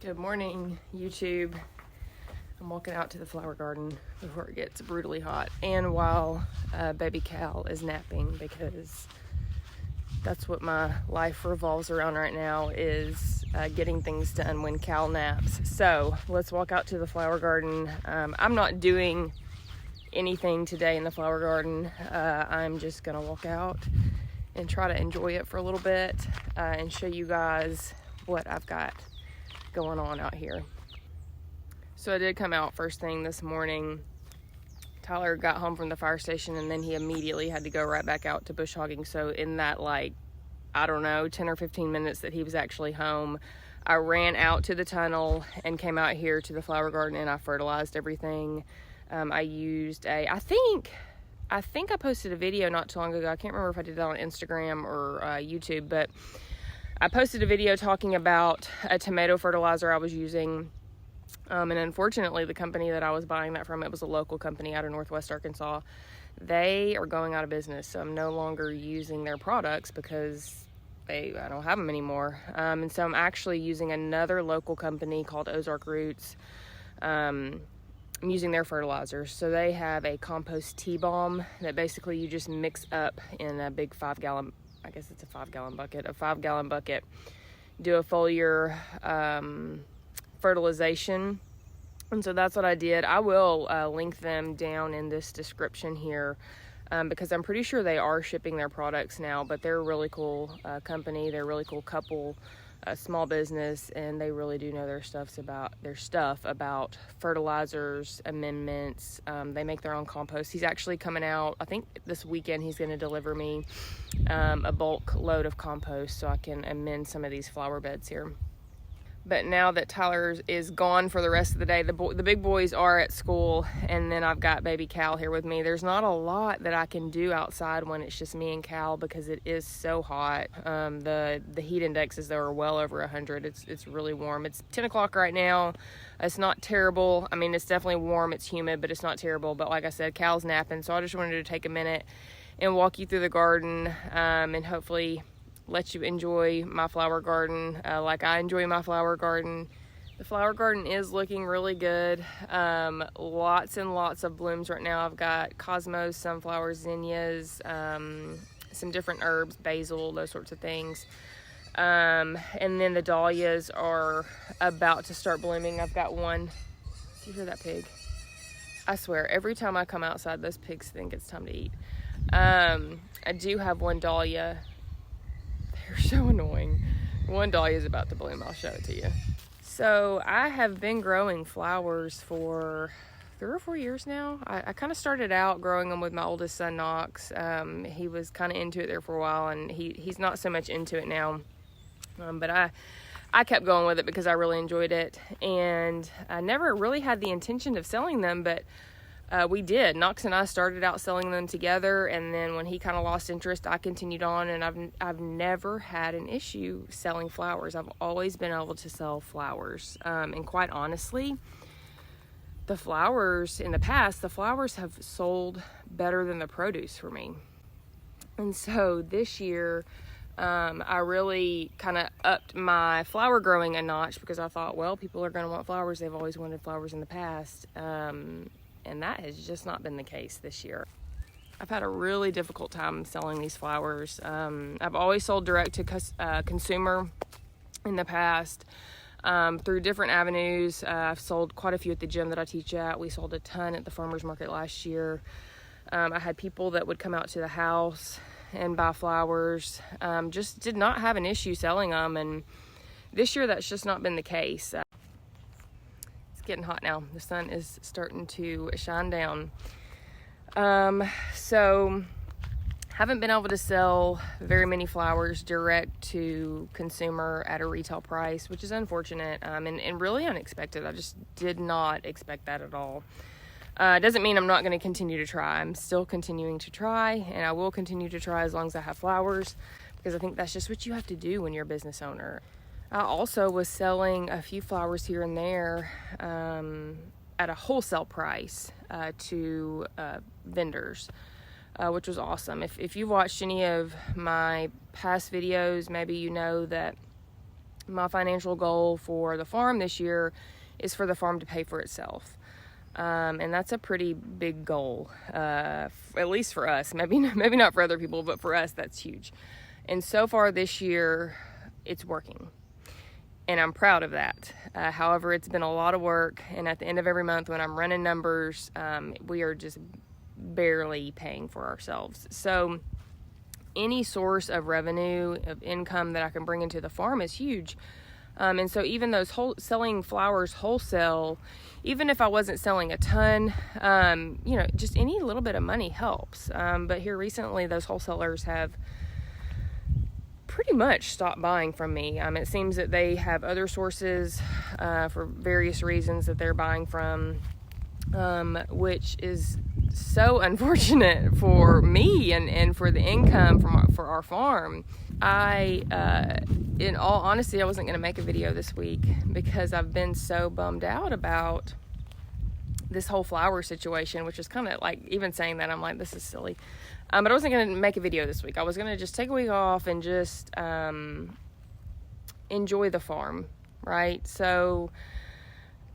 Good morning, YouTube. I'm walking out to the flower garden before it gets brutally hot and while baby Cal is napping, because that's what my life revolves around right now, is getting things done when Cal naps. So let's walk out to the flower garden. I'm not doing anything today in the flower garden. I'm just gonna walk out and try to enjoy it for a little bit and show you guys what I've got going on out here. So I did come out first thing this morning. Tyler got home from the fire station and then he immediately had to go right back out to bush hogging. So in that, like, I don't know, 10 or 15 minutes that he was actually home, I ran out to the tunnel and came out here to the flower garden and I fertilized everything. I used I think I posted a video not too long ago. I can't remember if I did that on Instagram or YouTube, but I posted a video talking about a tomato fertilizer I was using. And unfortunately, the company that I was buying that from, it was a local company out of Northwest Arkansas. They are going out of business, so I'm no longer using their products because I don't have them anymore. And so I'm actually using another local company called Ozark Roots. I'm using their fertilizers. So they have a compost tea balm that basically you just mix up in a big 5-gallon, I guess it's a 5-gallon bucket, do a foliar fertilization. And so that's what I did. I will link them down in this description here because I'm pretty sure they are shipping their products now, but they're a really cool company. They're a really cool couple, small business, and they really do know their stuff about fertilizers, amendments. They make their own compost. He's actually coming out, I think this weekend he's going to deliver me a bulk load of compost so I can amend some of these flower beds here. But now that Tyler is gone for the rest of the day, the big boys are at school, and then I've got baby Cal here with me. There's not a lot that I can do outside when it's just me and Cal because it is so hot. The heat indexes, though, are well over 100. It's really warm. It's 10 o'clock right now. It's not terrible. I mean, it's definitely warm. It's humid, but it's not terrible. But like I said, Cal's napping, so I just wanted to take a minute and walk you through the garden and hopefully let you enjoy my flower garden like I enjoy my flower garden. The flower garden is looking really good. Lots and lots of blooms right now. I've got cosmos, sunflowers, zinnias, some different herbs, basil, those sorts of things. And then the dahlias are about to start blooming. I've got one. Do you hear that pig? I swear, every time I come outside, those pigs think it's time to eat. I do have one dahlia. They're so annoying. One dahlia is about to bloom. I'll show it to you. So I have been growing flowers for 3 or 4 years now. I kind of started out growing them with my oldest son, Knox. He was kind of into it there for a while, and he's not so much into it now. But I kept going with it because I really enjoyed it. And I never really had the intention of selling them, but we did. Knox and I started out selling them together, and then when he kind of lost interest, I continued on, and I've never had an issue selling flowers. I've always been able to sell flowers, and quite honestly, the flowers in the past, the flowers have sold better than the produce for me. And so this year, I really kind of upped my flower growing a notch because I thought, well, people are going to want flowers. They've always wanted flowers in the past. And that has just not been the case this year. I've had a really difficult time selling these flowers. I've always sold direct to consumer in the past through different avenues. I've sold quite a few at the gym that I teach at. We sold a ton at the farmer's market last year. I had people that would come out to the house and buy flowers. Just did not have an issue selling them. And this year that's just not been the case. Getting hot now. The sun is starting to shine down. So haven't been able to sell very many flowers direct to consumer at a retail price, which is unfortunate and really unexpected. I just did not expect that at all. It doesn't mean I'm not going to continue to try. I'm still continuing to try, and I will continue to try as long as I have flowers, because I think that's just what you have to do when you're a business owner. I also was selling a few flowers here and there at a wholesale price to vendors, which was awesome. If you've watched any of my past videos, maybe you know that My financial goal for the farm this year is for the farm to pay for itself. And that's a pretty big goal, at least for us. Maybe not for other people, but for us, that's huge. And so far this year, it's working. And I'm proud of that. However, it's been a lot of work. And at the end of every month, when I'm running numbers, we are just barely paying for ourselves. So any source of revenue, of income that I can bring into the farm is huge. And so even those selling flowers wholesale, even if I wasn't selling a ton, just any little bit of money helps. But here recently, those wholesalers have pretty much stopped buying from me. It seems that they have other sources for various reasons that they're buying from, which is so unfortunate for me and for the income for our farm. In all honesty, I wasn't going to make a video this week because I've been so bummed out about this whole flower situation, which is kind of like, even saying that, I'm like, this is silly. But I wasn't going to make a video this week. I was going to just take a week off and just enjoy the farm, right? So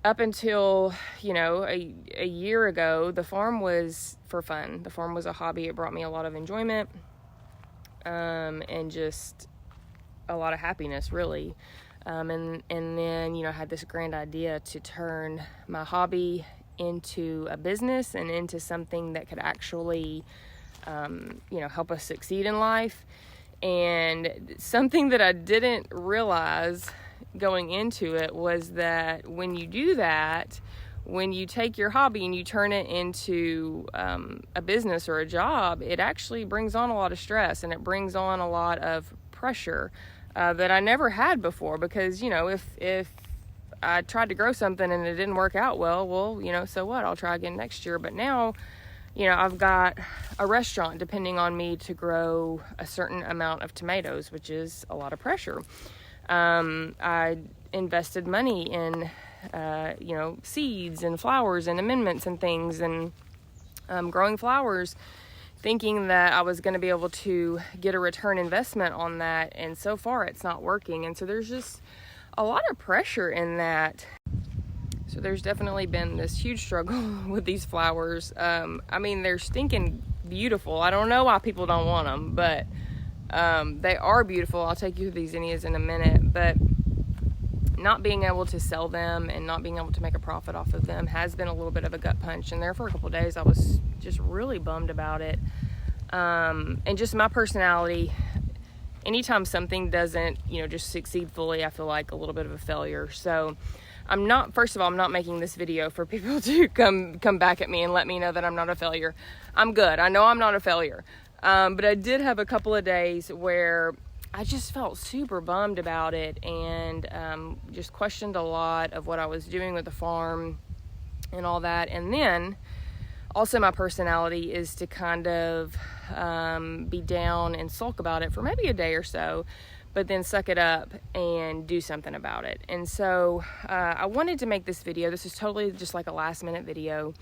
up until, a year ago, the farm was for fun. The farm was a hobby. It brought me a lot of enjoyment and just a lot of happiness, really. And then, I had this grand idea to turn my hobby into a business and into something that could actually, help us succeed in life. And something that I didn't realize going into it was that when you do that, when you take your hobby and you turn it into a business or a job, it actually brings on a lot of stress and it brings on a lot of pressure that I never had before. Because, if I tried to grow something and it didn't work out well, so what? I'll try again next year. But now, I've got a restaurant depending on me to grow a certain amount of tomatoes, which is a lot of pressure. I invested money in, seeds and flowers and amendments and things, and growing flowers, thinking that I was going to be able to get a return investment on that. And so far it's not working. And so there's just a lot of pressure in that. So there's definitely been this huge struggle with these flowers. They're stinking beautiful. I don't know why people don't want them, but they are beautiful. I'll take you through these zinnias in a minute. But not being able to sell them and not being able to make a profit off of them has been a little bit of a gut punch. And there for a couple of days, I was just really bummed about it. And just my personality, anytime something doesn't, just succeed fully, I feel like a little bit of a failure. So I'm not making this video for people to come back at me and let me know that I'm not a failure. I'm good. I know I'm not a failure. But I did have a couple of days where I just felt super bummed about it and just questioned a lot of what I was doing with the farm and all that. And then also my personality is to kind of be down and sulk about it for maybe a day or so, but then suck it up and do something about it. And so I wanted to make this video. This is totally just like a last minute video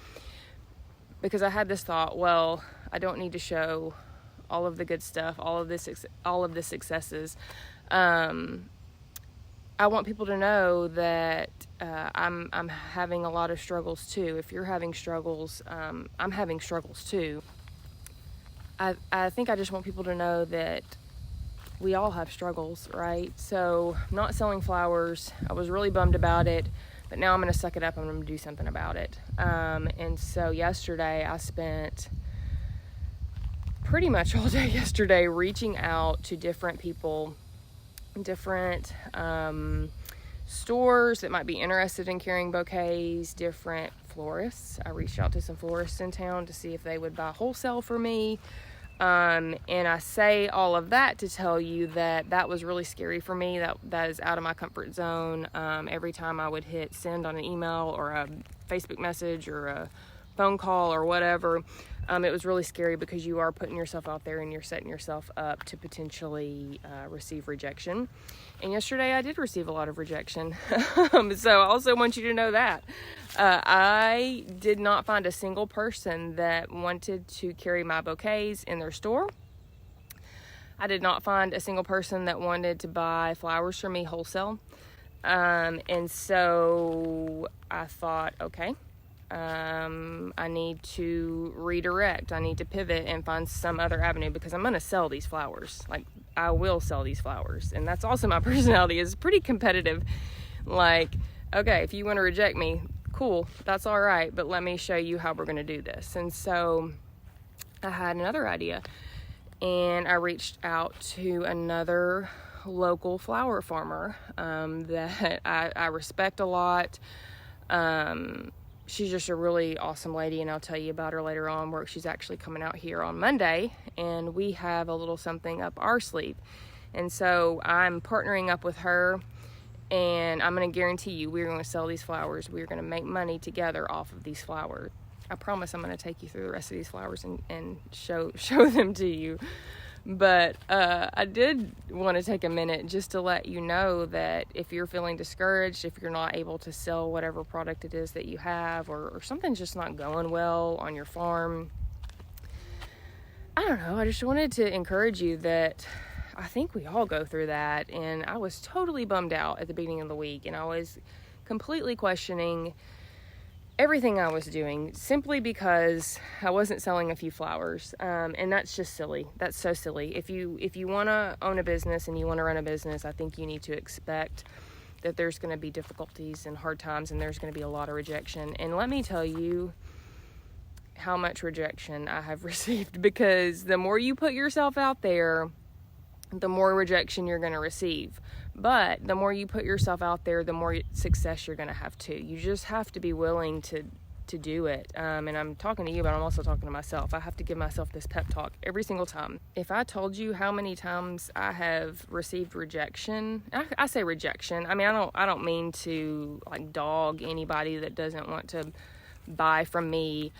because I had this thought, well, I don't need to show all of the good stuff, all of the successes. I want people to know that I'm having a lot of struggles too. If you're having struggles, I'm having struggles too. I think I just want people to know that we all have struggles, right? So not selling flowers, I was really bummed about it, but now I'm going to suck it up. I'm going to do something about it. And so yesterday I spent pretty much all day yesterday reaching out to different people, different stores that might be interested in carrying bouquets, different florists. I reached out to some florists in town to see if they would buy wholesale for me. And I say all of that to tell you that was really scary for me. That is out of my comfort zone. Every time I would hit send on an email or a Facebook message or a phone call or whatever, it was really scary because you are putting yourself out there and you're setting yourself up to potentially receive rejection. And yesterday I did receive a lot of rejection. So I also want you to know that. I did not find a single person that wanted to carry my bouquets in their store. I did not find a single person that wanted to buy flowers from me wholesale. And so I thought, okay, I need to redirect. I need to pivot and find some other avenue, because I'm going to sell these flowers. Like, I will sell these flowers. And that's also my personality, is pretty competitive. Like, okay, if you want to reject me, cool, that's all right, but let me show you how we're going to do this. And so I had another idea, and I reached out to another local flower farmer that I respect a lot. She's just a really awesome lady, and I'll tell you about her later on. She's actually coming out here on Monday, and we have a little something up our sleeve. And so I'm partnering up with her, and I'm going to guarantee you we're going to sell these flowers. We're going to make money together off of these flowers. I promise I'm going to take you through the rest of these flowers and show them to you. But I did want to take a minute just to let you know that if you're feeling discouraged, if you're not able to sell whatever product it is that you have, or something's just not going well on your farm, I don't know, I just wanted to encourage you that I think we all go through that. And I was totally bummed out at the beginning of the week, and I was completely questioning everything I was doing, simply because I wasn't selling a few flowers. And that's just silly. That's so silly. If you want to own a business and you want to run a business, I think you need to expect that there's going to be difficulties and hard times, and there's going to be a lot of rejection. And let me tell you how much rejection I have received, because the more you put yourself out there, the more rejection you're going to receive. But the more you put yourself out there, the more success you're going to have too. You just have to be willing to do it. And I'm talking to you, but I'm also talking to myself. I have to give myself this pep talk every single time. If I told you how many times I have received rejection, I say rejection. I mean, I don't mean to like dog anybody that doesn't want to buy from me,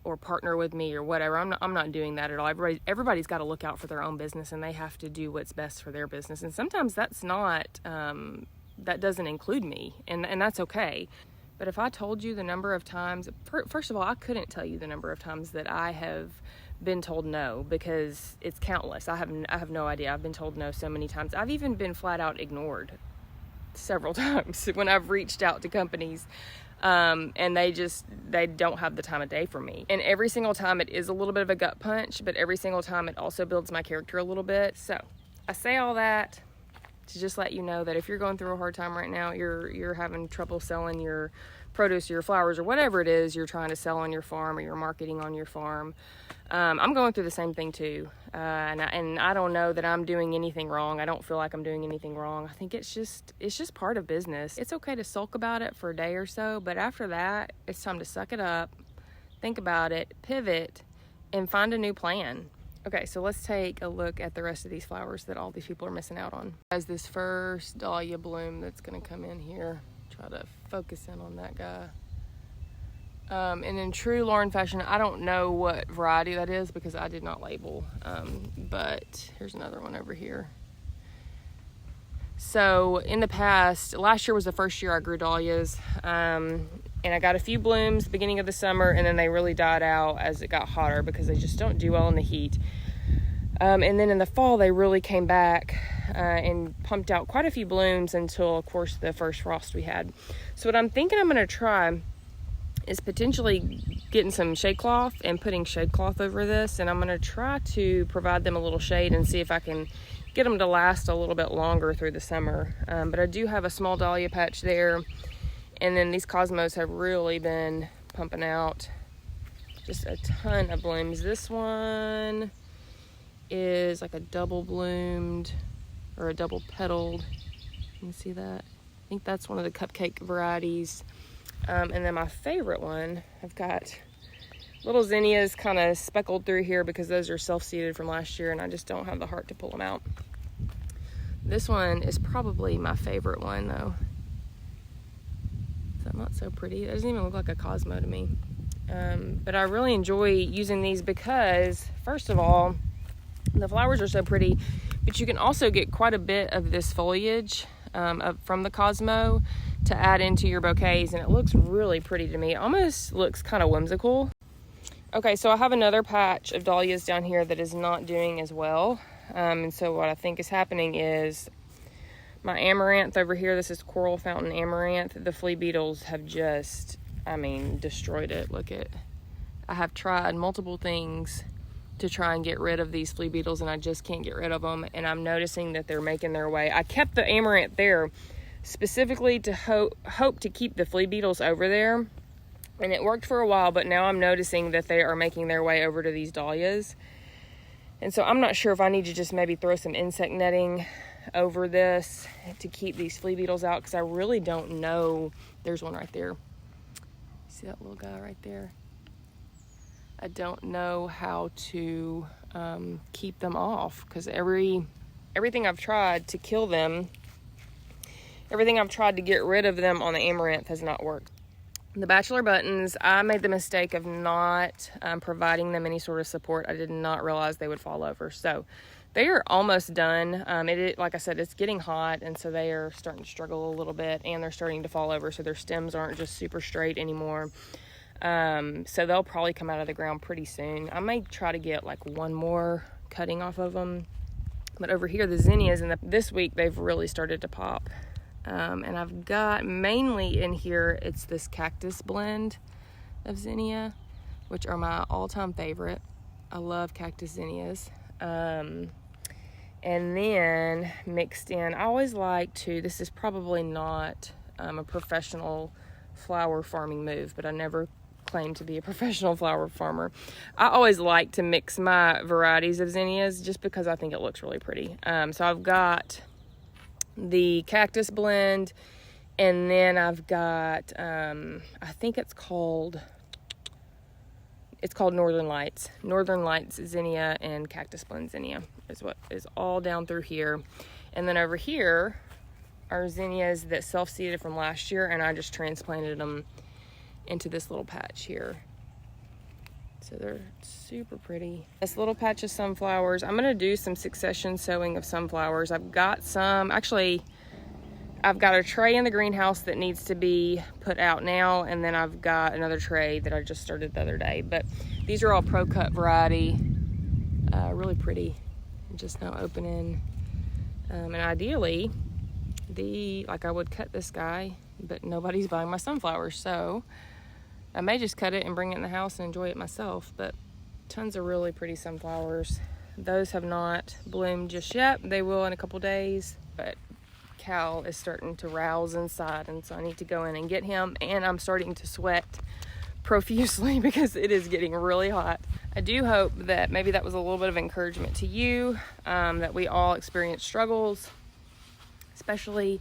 or partner with me or whatever. I'm not doing that at all. Everybody's got to look out for their own business, and they have to do what's best for their business. And sometimes that's not, that doesn't include me, and that's okay. But if I told you the number of times, first of all, I couldn't tell you the number of times that I have been told no, because it's countless. I have no idea. I've been told no so many times. I've even been flat out ignored several times when I've reached out to companies. And they don't have the time of day for me. And every single time it is a little bit of a gut punch, but every single time it also builds my character a little bit. So I say all that to just let you know that if you're going through a hard time right now, you're having trouble selling your produce or your flowers or whatever it is you're trying to sell on your farm, or you're marketing on your farm. I'm going through the same thing too. And I don't know that I'm doing anything wrong. I don't feel like I'm doing anything wrong. I think it's just part of business. It's okay to sulk about it for a day or so, but after that, it's time to suck it up, think about it, pivot, and find a new plan. Okay, so let's take a look at the rest of these flowers that all these people are missing out on. As this first dahlia bloom that's gonna come in here, try to focus in on that guy. And in true Lauren fashion, I don't know what variety that is because I did not label, but here's another one over here. So in the past, last year was the first year I grew dahlias, and I got a few blooms beginning of the summer, and then they really died out as it got hotter because they just don't do well in the heat. And then in the fall, they really came back and pumped out quite a few blooms until, of course, the first frost we had. So what I'm thinking I'm going to try is potentially getting some shade cloth and putting shade cloth over this, and I'm going to try to provide them a little shade and see if I can get them to last a little bit longer through the summer. But I do have a small dahlia patch there, and then these cosmos have really been pumping out just a ton of blooms. This one is like a double bloomed or a double petaled. You can see that. I think that's one of the cupcake varieties. And then my favorite one, I've got little zinnias kind of speckled through here because those are self-seeded from last year and I just don't have the heart to pull them out. This one is probably my favorite one though. Is that not so pretty? It doesn't even look like a Cosmo to me. But I really enjoy using these because, first of all, the flowers are so pretty, but you can also get quite a bit of this foliage from the Cosmo to add into your bouquets, and it looks really pretty to me. It almost looks kind of whimsical. Okay, so I have another patch of dahlias down here that is not doing as well. And so what I think is happening is my amaranth over here, this is Coral Fountain Amaranth, the flea beetles have just, I mean, destroyed it. Look at, I have tried multiple things to try and get rid of these flea beetles, and I just can't get rid of them. And I'm noticing that they're making their way. I kept the amaranth there specifically to hope to keep the flea beetles over there. And it worked for a while, but now I'm noticing that they are making their way over to these dahlias. And so I'm not sure if I need to just maybe throw some insect netting over this to keep these flea beetles out, because I really don't know. There's one right there. See that little guy right there? I don't know how to keep them off, because everything I've tried to kill them, everything I've tried to get rid of them on the amaranth has not worked. The bachelor buttons, I made the mistake of not providing them any sort of support. I did not realize they would fall over. So they are almost done. Like I said, it's getting hot, and so they are starting to struggle a little bit, and they're starting to fall over, so their stems aren't just super straight anymore. So they'll probably come out of the ground pretty soon. I may try to get like one more cutting off of them. But over here, the zinnias, and this week they've really started to pop. And I've got mainly in here, it's this cactus blend of zinnia, which are my all-time favorite. I love cactus zinnias. And then mixed in, I always like to, this is probably not a professional flower farming move, but I never claim to be a professional flower farmer. I always like to mix my varieties of zinnias just because I think it looks really pretty. So I've got the cactus blend, and then I've got I think it's called Northern Lights zinnia, and cactus blend zinnia is what is all down through here. And then over here are zinnias that self-seeded from last year, and I just transplanted them into this little patch here. So they're super pretty. This little patch of sunflowers, I'm gonna do some succession sowing of sunflowers. I've got a tray in the greenhouse that needs to be put out now, and then I've got another tray that I just started the other day. But these are all Pro Cut variety, really pretty, just now opening. And ideally, I would cut this guy, but nobody's buying my sunflowers, so I may just cut it and bring it in the house and enjoy it myself. But tons of really pretty sunflowers. Those have not bloomed just yet. They will in a couple days, but Cal is starting to rouse inside, and so I need to go in and get him. And I'm starting to sweat profusely because it is getting really hot. I do hope that maybe that was a little bit of encouragement to you, that we all experience struggles, especially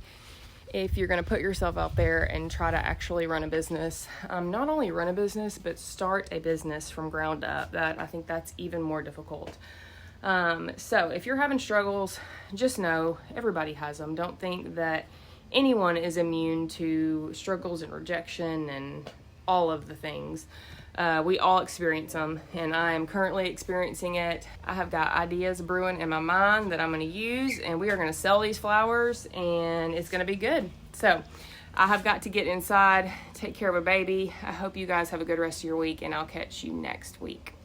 if you're going to put yourself out there and try to actually run a business. Not only run a business, but start a business from ground up. I think that's even more difficult. So if you're having struggles, just know everybody has them. Don't think that anyone is immune to struggles and rejection and all of the things. We all experience them, and I am currently experiencing it. I have got ideas brewing in my mind that I'm going to use, and we are going to sell these flowers, and it's going to be good. So I have got to get inside, take care of a baby. I hope you guys have a good rest of your week, and I'll catch you next week.